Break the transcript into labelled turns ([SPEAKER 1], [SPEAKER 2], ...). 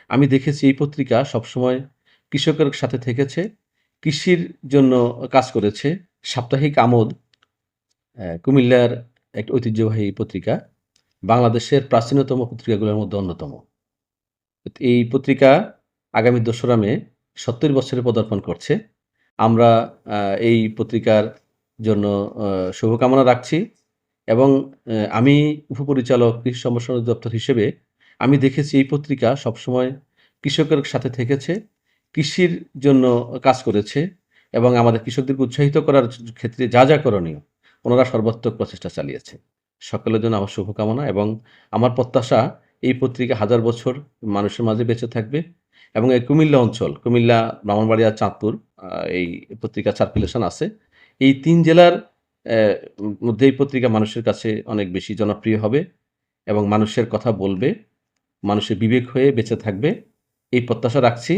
[SPEAKER 1] আমি দেখেছি এই পত্রিকা সবসময় কৃষকের সাথে থেকেছে, কৃষির জন্য কাজ করেছে। সাপ্তাহিক আমোদ কুমিল্লার একটা ঐতিহ্যবাহী পত্রিকা। বাংলাদেশের প্রাচীনতম পত্রিকাগুলোর মধ্যে অন্যতম। এই পত্রিকা আগামী ২রা মে ৭০ বছরে পদার্পণ করছে। আমরা আ এই পত্রিকার জন্য শুভকামনা রাখছি এবং আমি উপপরিচালক কৃষি সম্প্রসারণ অধিদপ্তর হিসেবে আমি দেখেছি এই পত্রিকা সবসময় কৃষকের সাথে থেকেছে, কৃষির জন্য কাজ করেছে এবং আমাদের কৃষকদেরকে উৎসাহিত করার ক্ষেত্রে যা করণীয় ওনারা সর্বাত্মক প্রচেষ্টা চালিয়েছে। সকলের জন্য আমার শুভকামনা এবং আমার প্রত্যাশা এই পত্রিকা হাজার বছর মানুষের মাঝে বেঁচে থাকবে এবং এই কুমিল্লা অঞ্চল, কুমিল্লা, ব্রাহ্মণবাড়িয়া, চাঁদপুর আ এই পত্রিকার সার্কুলেশন আছে। এই ৩ জেলার অ্যা মধ্যে এই পত্রিকা মানুষের কাছে অনেক বেশি জনপ্রিয় হবে এবং মানুষের কথা বলবে, মানুষের বিবেক হয়ে বেঁচে থাকবে। এই প্রত্যাশা রাখছি।